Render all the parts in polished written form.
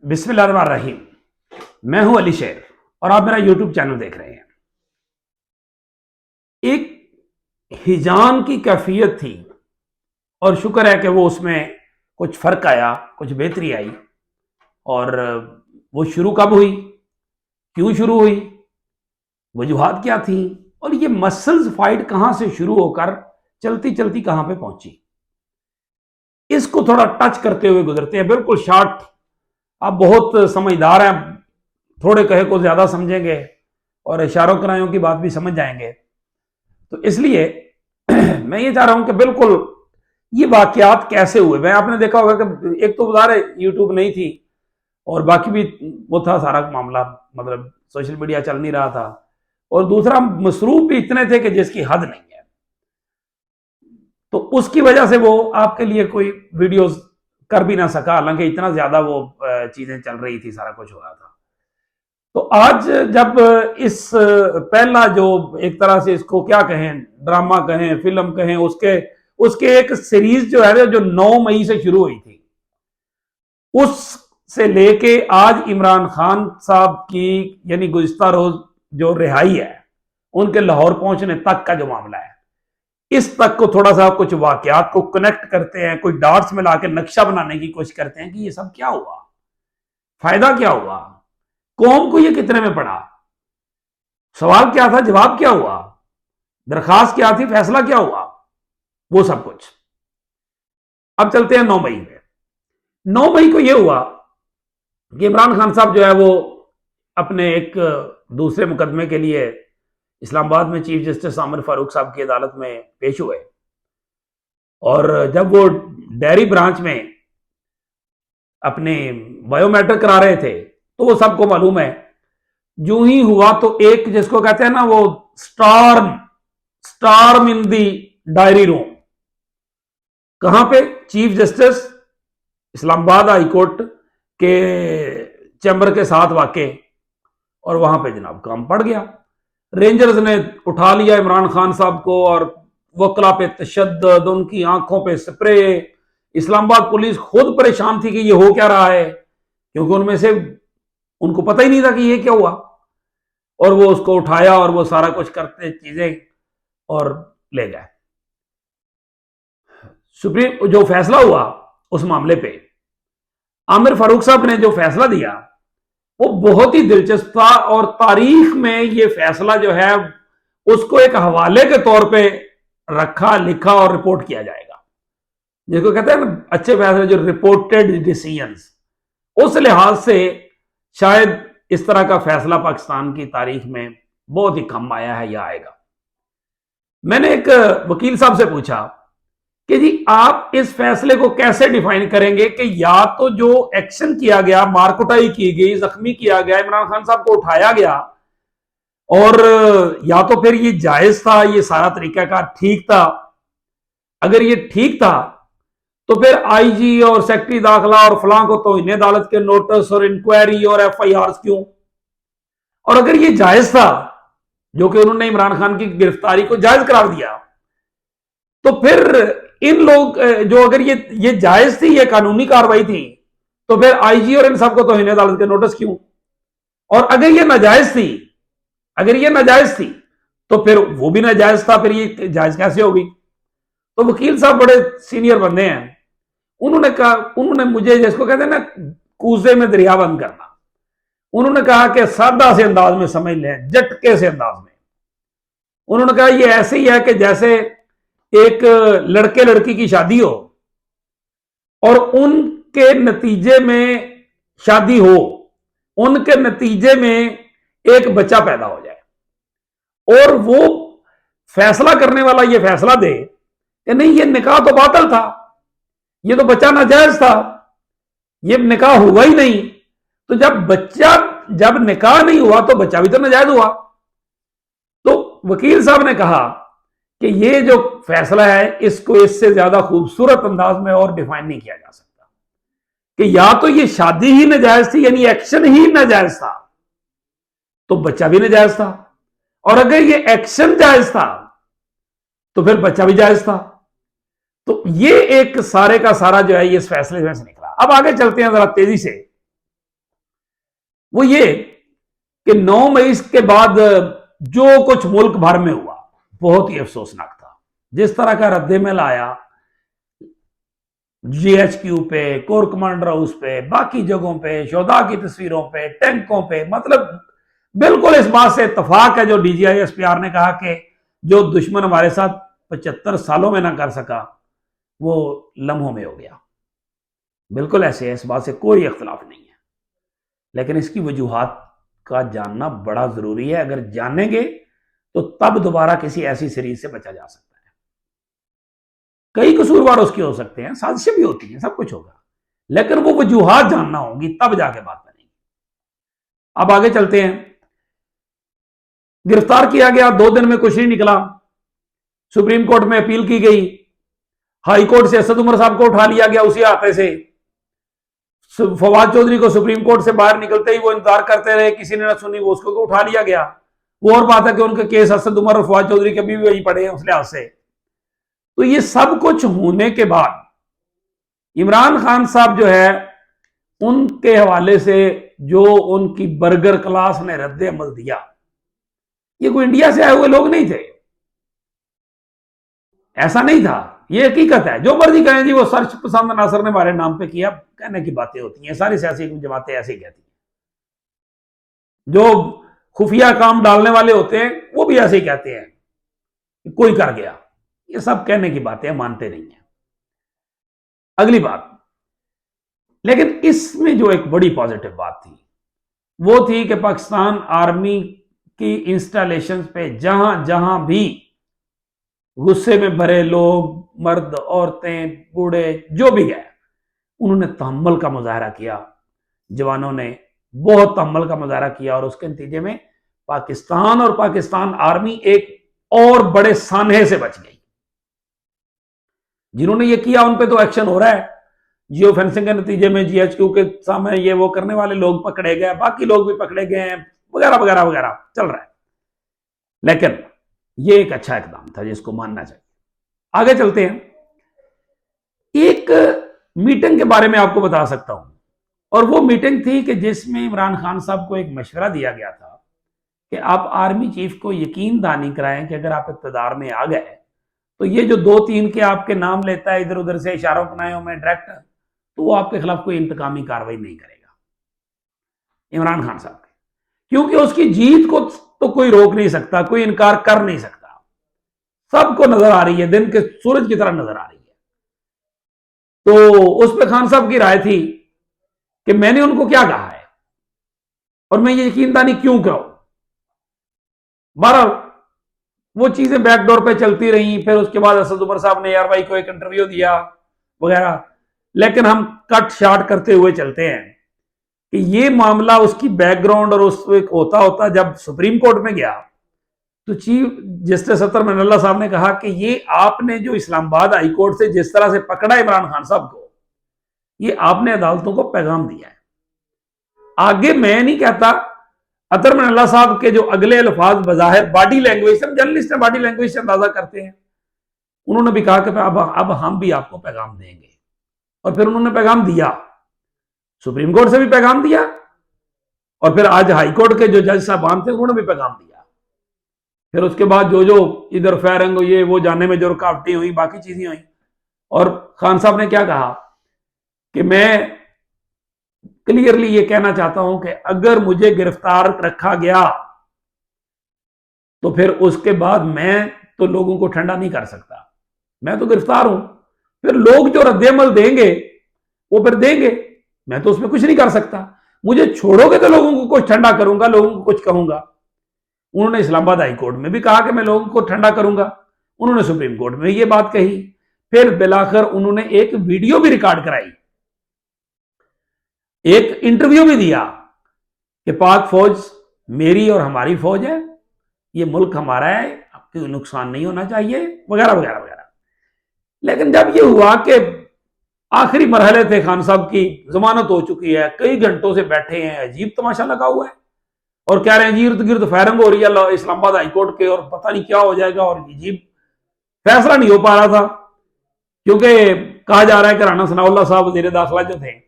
बिस्मिल्लाहिर्रहमानिर्रहीम। मैं हूं अली शेर और आप मेरा यूट्यूब चैनल देख रहे हैं। एक हिजान की कैफियत थी और शुक्र है कि वो उसमें कुछ फर्क आया, कुछ बेहतरी आई। और वो शुरू कब हुई, क्यों शुरू हुई, वजूहात क्या थी, और ये मसल्स फाइट कहां से शुरू होकर चलती चलती कहां पे पहुंची, इसको थोड़ा टच करते हुए गुजरते हैं। बिल्कुल शॉर्ट। आप बहुत समझदार हैं, थोड़े कहे को ज्यादा समझेंगे और इशारों करायों की बात भी समझ जाएंगे। तो इसलिए मैं ये चाह रहा हूं कि बिल्कुल ये वाकयात कैसे हुए। मैं आपने देखा होगा कि एक तो बार यूट्यूब नहीं थी और बाकी भी वो था सारा मामला, मतलब सोशल मीडिया चल नहीं रहा था, और दूसरा मसरूफ भी इतने थे कि जिसकी हद नहीं है। तो उसकी वजह से वो आपके लिए कोई वीडियोस कर भी ना सका, हालांकि इतना ज्यादा वो चीजें चल रही थी, सारा कुछ हो रहा था। तो आज जब इस पहला जो एक तरह से इसको क्या कहें, ड्रामा कहें, फिल्म कहें, उसके उसके एक सीरीज जो है जो 9 मई से शुरू हुई थी, उस से लेके आज इमरान खान साहब की यानी गुज़िश्ता रोज जो रिहाई है, उनके लाहौर पहुंचने तक का जो मामला है, इस तक को थोड़ा सा कुछ वाकयात को कनेक्ट करते हैं, कोई डॉट्स मिला के नक्शा बनाने की कोशिश करते हैं कि ये सब क्या हुआ, फायदा क्या हुआ, कौम को ये कितने में पड़ा, सवाल क्या था, जवाब क्या हुआ, दरखास्त क्या थी, फैसला क्या हुआ, वो सब कुछ। अब चलते हैं 9 मई में। 9 मई को यह हुआ कि इमरान खान साहब जो है वो अपने एक दूसरे मुकदमे के लिए इस्लामाबाद में चीफ जस्टिस आमिर फारूक साहब की अदालत में पेश हुए। और जब वो डेयरी ब्रांच में अपने बायोमेट्रिक करा रहे थे, तो वो सबको मालूम है, जो ही हुआ तो एक जिसको कहते हैं ना वो स्टार्म इन दी डायरी रूम, कहां पे, chief justice Islamabad high court के चैम्बर के साथ वाकई, और वहां पे जनाब काम पड़ गया। रेंजर्स ने उठा लिया इमरान खान साहब को और वकला पे तशद्दुद, उनकी आंखों पे स्प्रे। इस्लामाबाद पुलिस खुद परेशान थी कि ये हो क्या रहा है, क्योंकि उनमें से उनको पता ही नहीं था कि ये क्या हुआ। और वो उसको उठाया और वो सारा कुछ करते चीजें और ले गए। सुप्रीम जो फैसला हुआ उस मामले पे, आमिर फारूक साहब ने जो फैसला दिया वो बहुत ही दिलचस्प था, और तारीख में ये फैसला जो है उसको एक हवाले के तौर पे रखा, लिखा और रिपोर्ट किया जाएगा, जिसको कहते हैं ना अच्छे फैसले, जो रिपोर्टेड डिसीजंस। उस लिहाज से शायद इस तरह का फैसला पाकिस्तान की तारीख में बहुत ही कम आया है या आएगा। मैंने एक वकील साहब से पूछा कि जी आप इस फैसले को कैसे डिफाइन करेंगे कि या तो जो एक्शन किया गया, मारकुटाई की गई, जख्मी किया गया, इमरान खान साहब को उठाया गया, और या तो फिर ये जायज था, ये सारा तरीकाकार ठीक था। अगर ये ठीक था तो फिर आईजी और सेक्रेटरी दाखिला और फलां को तो इन्हें अदालत के नोटिस और इंक्वायरी और एफआईआर क्यों? और अगर ये जायज था, जो कि उन्होंने इमरान खान की गिरफ्तारी को जायज करार दिया, तो फिर इन लोग जो अगर ये जायज थी, ये कानूनी कार्रवाई थी, तो फिर आईजी और इन सबको तो इन्हें अदालत के नोटिस क्यों? और अगर ये नाजायज थी तो फिर वो भी नाजायज था, फिर ये जायज कैसे होगी? तो वकील साहब बड़े सीनियर बंदे हैं, उन्होंने कहा, उन्होंने मुझे जिसको कहते हैं ना कूजे में दरिया बंद करना, उन्होंने कहा कि सादा से अंदाज में समझ लें, झटके से अंदाज में। उन्होंने कहा ये ऐसे ही है कि जैसे एक लड़के लड़की की शादी हो और उनके नतीजे में शादी हो, उनके नतीजे में एक बच्चा पैदा हो जाए, और वो फैसला करने वाला ये फैसला दे कि नहीं ये निकाह तो बातिल था, ये तो बच्चा नाजायज था, ये निकाह हुआ ही नहीं। तो जब निकाह नहीं हुआ तो बच्चा भी तो नाजायज हुआ। तो वकील साहब ने कहा कि ये जो फैसला है इसको इससे ज्यादा खूबसूरत अंदाज में और डिफाइन नहीं किया जा सकता, कि या तो ये शादी ही नाजायज थी, यानी एक्शन ही नाजायज था, तो बच्चा भी नाजायज था, और अगर ये एक्शन जायज था तो फिर बच्चा भी जायज था। तो ये एक सारे का सारा जो है ये इस फैसले में से निकला। अब आगे चलते हैं जरा तेजी से वो ये कि 9 मई के बाद जो कुछ मुल्क भर में हुआ बहुत ही अफसोसनाक था। जिस तरह का रद्देमल आया GHQ पे, कोर कमांडर हाउस पे, बाकी जगहों पे, शोधा की तस्वीरों पे, टैंकों पे, मतलब बिल्कुल इस बात से इत्तफाक है जो DGI-SPR ने कहा कि जो दुश्मन हमारे साथ 75 सालों में ना कर सका वो लम्हों में हो गया। बिल्कुल ऐसे है, इस बात से कोई इख्तलाफ नहीं है, लेकिन इसकी वजूहात का जानना बड़ा जरूरी है। अगर जानेंगे तो तब दोबारा किसी ऐसी सीरीज से बचा जा सकता है। कई कसूरवार उसके हो सकते हैं, साजिशें भी होती हैं, सब कुछ होगा, लेकिन वो वजूहात जानना होगी तब जाके बात बनेगी। अब आगे चलते हैं। गिरफ्तार किया गया, 2 दिन में कुछ नहीं निकला, सुप्रीम कोर्ट में अपील की गई, हाई कोर्ट से असद उमर साहब को उठा लिया गया उसी हाथे से। फवाद चौधरी को सुप्रीम कोर्ट से बाहर निकलते ही वो इंतजार करते रहे, किसी ने ना सुनी, वो उसको उठा लिया गया। वो और बात है कि उनके केस असद उमर और फवाद चौधरी के भी वही पड़े हैं उस लिहाज से। तो ये सब कुछ होने के बाद इमरान खान साहब जो है उनके हवाले से जो उनकी बर्गर क्लास ने रद्द अमल दिया, ये कोई इंडिया से आए हुए लोग नहीं थे, ऐसा नहीं था, ये हकीकत है। जो मर्जी कहें जी वो सर्च पसंद नासर ने हमारे नाम पे किया, कहने की बातें होती हैं, सारी सियासी जमातें ऐसे ही कहती हैं। जो खुफिया काम डालने वाले होते हैं वो भी ऐसे ही कहते हैं कि कोई कर गया, ये सब कहने की बातें मानते नहीं है। अगली बात, लेकिन इसमें जो एक बड़ी पॉजिटिव बात थी वो थी कि पाकिस्तान आर्मी की इंस्टॉलेशन पे जहां जहां भी गुस्से में भरे लोग, मर्द, औरतें, बूढ़े, जो भी गए, उन्होंने तहम्मुल का मुजाहरा किया। जवानों ने बहुत तहम्मुल का मुजाहरा किया और उसके नतीजे में पाकिस्तान और पाकिस्तान आर्मी एक और बड़े सानहे से बच गई। जिन्होंने ये किया उन पे तो एक्शन हो रहा है, जियो फेंसिंग के नतीजे में GHQ के सामने ये वो करने वाले लोग पकड़े गए, बाकी लोग भी पकड़े गए हैं, वगैरह वगैरह वगैरह चल रहा है। लेकिन ये एक अच्छा इकदाम था जिसको मानना चाहिए। आगे चलते हैं। एक मीटिंग के बारे में आपको बता सकता हूं, और वो मीटिंग थी कि जिसमें इमरान खान साहब को एक मशवरा दिया गया था कि आप आर्मी चीफ को यकीन दहानी कराएं कि अगर आप इक़्तिदार में आ गए तो ये जो 2-3 के आपके नाम लेता है इधर उधर से इशारों कनायों में डायरेक्ट, तो वो आपके खिलाफ कोई इंतकामी कार्रवाई नहीं करेगा इमरान खान साहब के, क्योंकि उसकी जीत को तो कोई रोक नहीं सकता, कोई इनकार कर नहीं सकता, सबको नजर आ रही है, दिन के सूरज की तरह नजर आ रही है। तो उस पर खान साहब की राय थी कि मैंने उनको क्या कहा है और मैं ये यकीनदानी क्यों कराऊं। बहरहाल वो चीजें बैकडोर पे चलती रही, फिर उसके बाद असद उमर साहब ने यार भाई को एक इंटरव्यू दिया वगैरह। लेकिन हम कट शार्ट करते हुए चलते हैं कि ये मामला उसकी बैकग्राउंड और उस होता होता जब सुप्रीम कोर्ट में गया तो चीफ जस्टिस अतर मनल्ला साहब ने कहा कि ये आपने जो इस्लामाबाद हाई कोर्ट से जिस तरह से पकड़ा इमरान खान साहब को, ये आपने अदालतों को पैगाम दिया है। आगे मैं नहीं कहता, अतर मनल्ला साहब के जो अगले अल्फाज बज़ाहिर बॉडी लैंग्वेज, सब जर्नलिस्ट है बॉडी लैंग्वेज से अंदाजा करते हैं, उन्होंने भी कहा कि अब हम भी आपको पैगाम देंगे, और फिर उन्होंने पैगाम दिया, सुप्रीम कोर्ट से भी पैगाम दिया, और फिर आज हाई कोर्ट के जो जज साहबान थे उन्होंने भी पैगाम दिया। फिर उसके बाद जो जो इधर फायरिंग ये वो जाने में जो रुकावटें हुई, बाकी चीजें हुई, और खान साहब ने क्या कहा कि मैं क्लियरली ये कहना चाहता हूं कि अगर मुझे गिरफ्तार रखा गया तो फिर उसके बाद मैं तो लोगों को ठंडा नहीं कर सकता, मैं तो गिरफ्तार हूं, फिर लोग जो रद्देमल देंगे वो फिर देंगे, मैं तो उसमें कुछ नहीं कर सकता, मुझे छोड़ोगे तो लोगों को कुछ ठंडा करूंगा, लोगों को कुछ कहूंगा। उन्होंने इस्लामाबाद हाई कोर्ट में भी कहा कि मैं लोगों को ठंडा करूंगा, उन्होंने सुप्रीम कोर्ट में ये बात कही, फिर बिलाखिर उन्होंने एक वीडियो भी रिकॉर्ड कराई, एक इंटरव्यू भी दिया कि पाक फौज मेरी और हमारी फौज है, ये मुल्क हमारा है, आपको नुकसान नहीं होना चाहिए, वगैरह वगैरह वगैरह। लेकिन जब ये हुआ कि आखिरी मरहले थे, खान साहब की जमानत हो चुकी है, कई घंटों से बैठे हैं, अजीब तमाशा लगा हुआ है, और कह रहे हैं जी इर्द गिर्द फायरिंग हो रही है इस्लामाबाद हाई कोर्ट के, और पता नहीं क्या हो जाएगा, और अजीब फैसला नहीं हो पा रहा था, क्योंकि कहा जा रहा है कि राणा सनाउल्लाह साहब वज़ीर दाखिला जो थे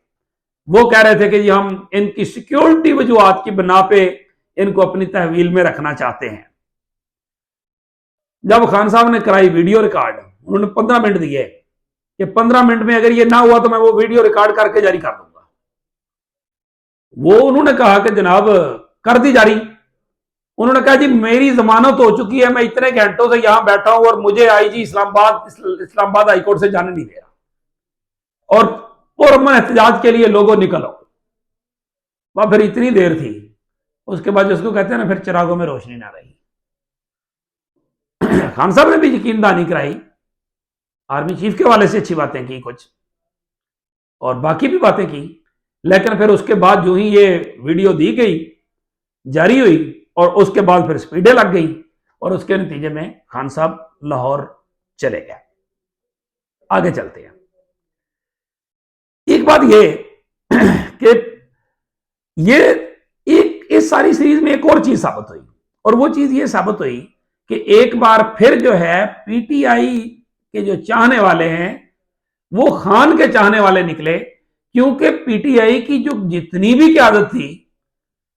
वो कह रहे थे कि जी हम इनकी सिक्योरिटी वजूहात की बिना पे इनको अपनी तहवील में रखना चाहते हैं। जब खान साहब ने कराई वीडियो रिकॉर्ड, उन्होंने 15 मिनट दिए कि 15 मिनट में अगर ये ना हुआ तो मैं वो वीडियो रिकॉर्ड करके जारी कर दूंगा। वो उन्होंने कहा कि जनाब कर दी जारी। उन्होंने कहा जी मेरी जमानत हो चुकी है, मैं इतने घंटों से यहां बैठा हूं और मुझे आईजी इस्लामाबाद हाईकोर्ट से जाने नहीं दे रहा, और पुरअमन एहतजाज के लिए लोगों निकलो। वह फिर इतनी देर थी, उसके बाद जिसको कहते हैं ना फिर चिरागों में रोशनी ना रही। खान साहब ने भी यकीन दहानी कराई, आर्मी चीफ के वाले से अच्छी बातें की कुछ, और बाकी भी बातें की, लेकिन फिर उसके बाद जो ही ये वीडियो दी गई, जारी हुई, और उसके बाद फिर स्पीडें लग गई, और उसके नतीजे में खान साहब लाहौर चले गए। आगे चलते हैं। एक बात ये कि ये एक इस सारी सीरीज में एक और चीज साबित हुई, और वो चीज ये साबित हुई कि एक बार फिर जो है पीटीआई के जो चाहने वाले हैं वो खान के चाहने वाले निकले, क्योंकि पीटीआई की जो जितनी भी क़यादत थी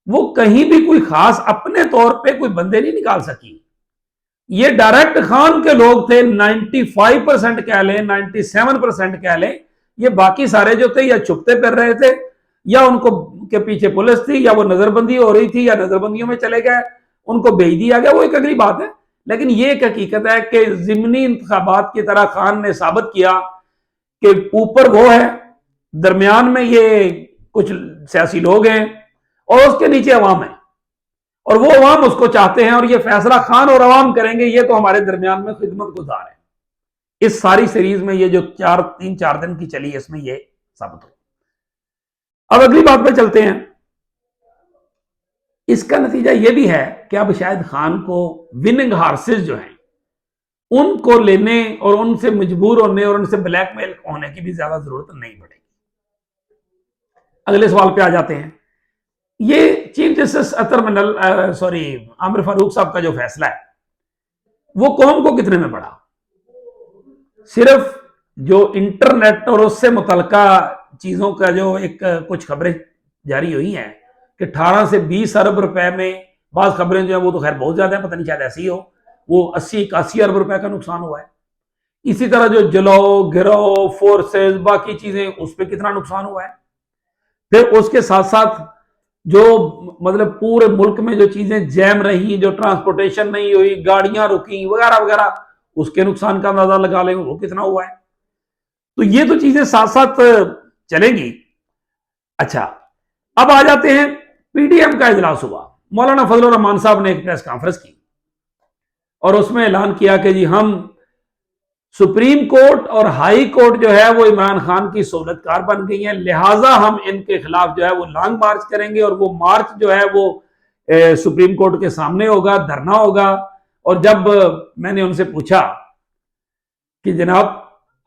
वो कहीं भी कोई खास अपने तौर पे कोई बंदे नहीं निकाल सकी। ये डायरेक्ट खान के लोग थे, 95% कह लें, 97% कह लें। ये बाकी सारे जो थे या छुपते फिर रहे थे, या उनको के पीछे पुलिस थी, या वो नजरबंदी हो रही थी, या नजरबंदियों में चले गए, उनको भेज दिया गया, वो एक अगली बात है। लेकिन ये एक हकीकत है कि जिमनी इंतखाबात की तरह खान ने साबित किया कि ऊपर वो है, दरमियान में ये कुछ सियासी लोग हैं, और उसके नीचे अवाम है, और वो अवाम उसको चाहते हैं, और ये फैसला खान और अवाम करेंगे। ये तो हमारे दरमियान में खिदमत गुजार है। इस सारी सीरीज में ये जो 3-4 दिन की चली, इसमें ये साबित हो। अब अगली बात पे चलते हैं। इसका नतीजा ये भी है कि अब शायद खान को विनिंग हार्सेस जो हैं उनको लेने और उनसे मजबूर होने और उनसे ब्लैकमेल होने की भी ज्यादा जरूरत नहीं पड़ेगी। अगले सवाल पे आ जाते हैं। ये चीफ जस्टिस आमिर फारूक साहब का जो फैसला है वो कौम को कितने में पड़ा? सिर्फ जो इंटरनेट और उससे मुतल्लिका चीजों का जो एक कुछ खबरें जारी हुई हैं कि 18 से 20 अरब रुपए में, बात खबरें जो है वो तो खैर बहुत ज्यादा है, पता नहीं शायद ऐसी हो, वो 80-81 अरब रुपए का नुकसान हुआ है। इसी तरह जो जलाओ, गिराओ, फोर्सेस, बाकी चीजें, उस पर कितना नुकसान हुआ है। फिर उसके साथ साथ जो मतलब पूरे मुल्क में जो चीजें जैम रही, जो ट्रांसपोर्टेशन नहीं हुई, गाड़ियां रुकी वगैरह वगैरह, उसके नुकसान का अंदाजा लगा लें वो कितना हुआ है। तो ये तो चीजें साथ साथ चलेंगी। अच्छा, अब आ जाते हैं, पीडीएम का इजलास हुआ। मौलाना फजलुर रहमान साहब ने एक प्रेस कॉन्फ्रेंस की और उसमें ऐलान किया कि जी हम सुप्रीम कोर्ट और हाई कोर्ट जो है वो इमरान खान की सहूलतकार बन गई है, लिहाजा हम इनके खिलाफ जो है वो लॉन्ग मार्च करेंगे, और वो मार्च जो है वो सुप्रीम कोर्ट के सामने होगा, धरना होगा। और जब मैंने उनसे पूछा कि जनाब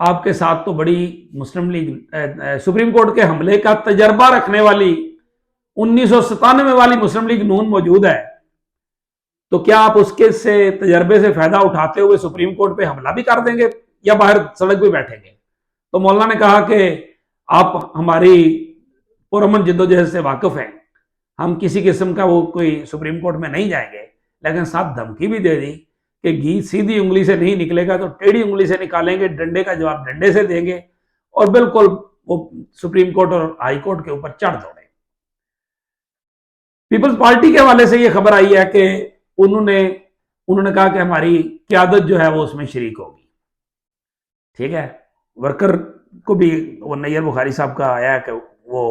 आपके साथ तो बड़ी मुस्लिम लीग सुप्रीम कोर्ट के हमले का तजर्बा रखने वाली 1997 वाली मुस्लिम लीग नून मौजूद है, तो क्या आप उसके से तजर्बे से फायदा उठाते हुए सुप्रीम कोर्ट पे हमला भी कर देंगे या बाहर सड़क पे बैठेंगे? तो मौलाना ने कहा कि आप हमारी पुरअमन जिद्दोजहद से वाकिफ हैं, हम किसी किस्म का वो कोई सुप्रीम कोर्ट में नहीं जाएंगे, लेकिन साथ धमकी भी दे दी कि घी सीधी उंगली से नहीं निकलेगा तो टेढ़ी उंगली से निकालेंगे, डंडे का जवाब डंडे से देंगे, और बिल्कुल वो सुप्रीम कोर्ट और हाई कोर्ट के ऊपर चढ़ दौड़े। पीपल्स पार्टी के हवाले से यह खबर आई है कि उन्होंने कहा कि हमारी क्यादत जो है वो उसमें शरीक होगी। ठीक है, वर्कर को भी वो नैयर बुखारी साहब का आया कि वो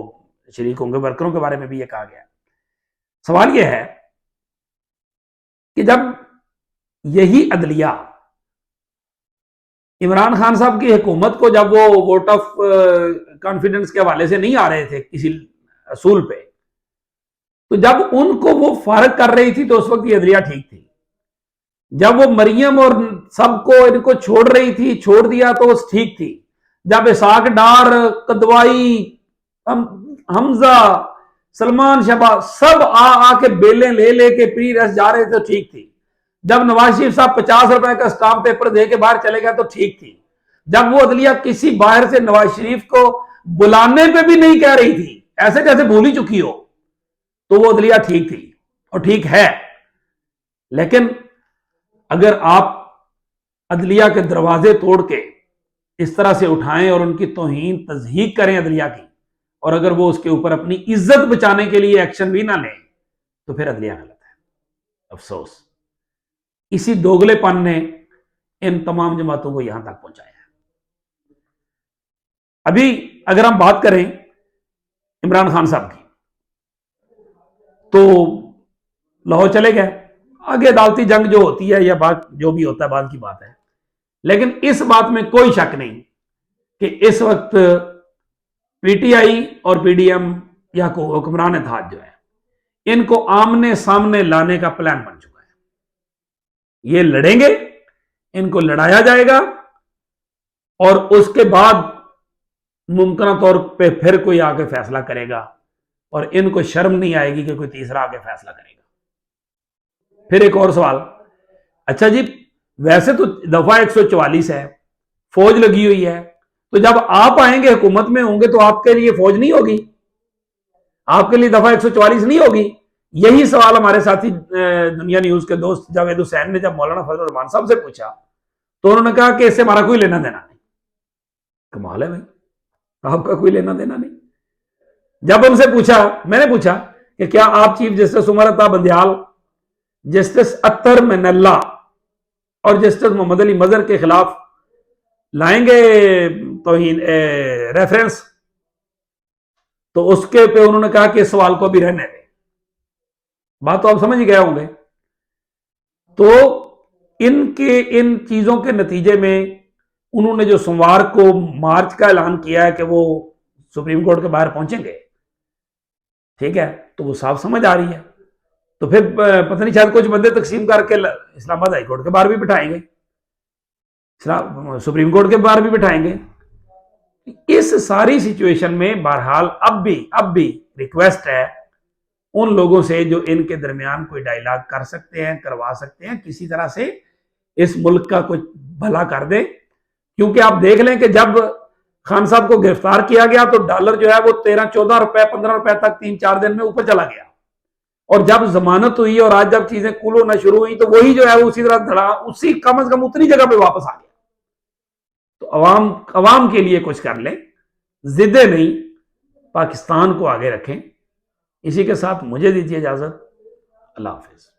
शरीक होंगे, वर्करों के बारे में भी ये कहा गया। सवाल यह है कि जब यही अदलिया इमरान खान साहब की हुकूमत को, जब वो वोट ऑफ कॉन्फिडेंस के हवाले से नहीं आ रहे थे किसी असूल पे, तो जब उनको वो फारग कर रही थी तो उस वक्त ये अदलिया ठीक थी। जब वो मरियम और सबको इनको छोड़ रही थी, छोड़ दिया तो ठीक थी। जब इसाक डार, कदवाई, हमजा, सलमान शबा सब आके बेलें ले लेके प्री रेस्ट जा रहे थे तो ठीक थी। जब नवाज शरीफ साहब 50 रुपए का स्टाम्प पेपर दे के बाहर चले गए तो ठीक थी। जब वो अदलिया किसी बाहर से नवाज शरीफ को बुलाने पे भी नहीं कह रही थी ऐसे जैसे बोल ही चुकी हो, तो वो अदलिया ठीक थी और ठीक है। लेकिन अगर आप अदलिया के दरवाजे तोड़ के इस तरह से उठाएं और उनकी तौहीन तज़हीक करें अदलिया की, और अगर वो उसके ऊपर अपनी इज्जत बचाने के लिए एक्शन भी ना लें, तो फिर अदलिया गलत है। अफसोस, इसी दोगलेपन ने इन तमाम जमातों को यहां तक पहुंचाया है। अभी अगर हम बात करें इमरान खान साहब की, तो लाहौर चले गए, आगे अदालती जंग जो होती है या बात जो भी होता है बाद की बात है। लेकिन इस बात में कोई शक नहीं कि इस वक्त पीटीआई और पीडीएम या हुक्मरान इत्तेहाद जो है, इनको आमने सामने लाने का प्लान बन चुका है। ये लड़ेंगे, इनको लड़ाया जाएगा, और उसके बाद मुमकिन तौर पे फिर कोई आके फैसला करेगा, और इनको शर्म नहीं आएगी कि कोई तीसरा आके फैसला करेगा। फिर एक और सवाल, अच्छा जी, वैसे तो दफा 144 है, फौज लगी हुई है, तो जब आप आएंगे हुकूमत में होंगे तो आपके लिए फौज नहीं होगी, आपके लिए दफा 144 नहीं होगी? यही सवाल हमारे साथी दुनिया न्यूज के दोस्त जावेद हुसैन ने जब मौलाना फजल रहमान साहब से पूछा, तो उन्होंने कहा कि इससे हमारा कोई लेना देना नहीं। कमाल है भाई, आपका कोई लेना देना नहीं। जब उनसे पूछा, मैंने पूछा कि क्या आप chief justice Umar Ata Bandial, justice अत्तर मिनल्ला और जस्टिस मोहम्मद अली मजहर के खिलाफ लाएंगे तौहीन रेफरेंस? तो उसके पे उन्होंने कहा कि इस सवाल को भी रहने दें। बात तो आप समझ ही गए होंगे। तो इनके इन चीजों के नतीजे में उन्होंने जो सोमवार को मार्च का ऐलान किया है कि वो सुप्रीम कोर्ट के बाहर पहुंचेंगे, ठीक है, तो वो साफ समझ आ रही है। तो फिर पता नहीं, शायद कुछ बंदे तकसीम करके इस्लामाबाद हाई कोर्ट के बाहर भी बिठाएंगे, सुप्रीम कोर्ट के बाहर भी बिठाएंगे। इस सारी सिचुएशन में बहरहाल अब भी रिक्वेस्ट है उन लोगों से जो इनके दरमियान कोई डायलॉग कर सकते हैं, करवा सकते हैं, किसी तरह से इस मुल्क का कुछ भला कर दे। क्योंकि आप देख लें कि जब खान साहब को गिरफ्तार किया गया तो डॉलर जो है वो 13-14 रुपए 15 रुपए तक 3-4 दिन में ऊपर चला गया, और जब जमानत हुई और आज जब चीजें कूल होना शुरू हुई तो वही जो है वो उसी तरह धड़ा, उसी कम से कम उतनी जगह पे वापस आ गया। तो अवाम के लिए कुछ कर लें, जिद्दे नहीं, पाकिस्तान को आगे रखें। इसी के साथ मुझे दीजिए इजाजत। अल्लाह हाफिज।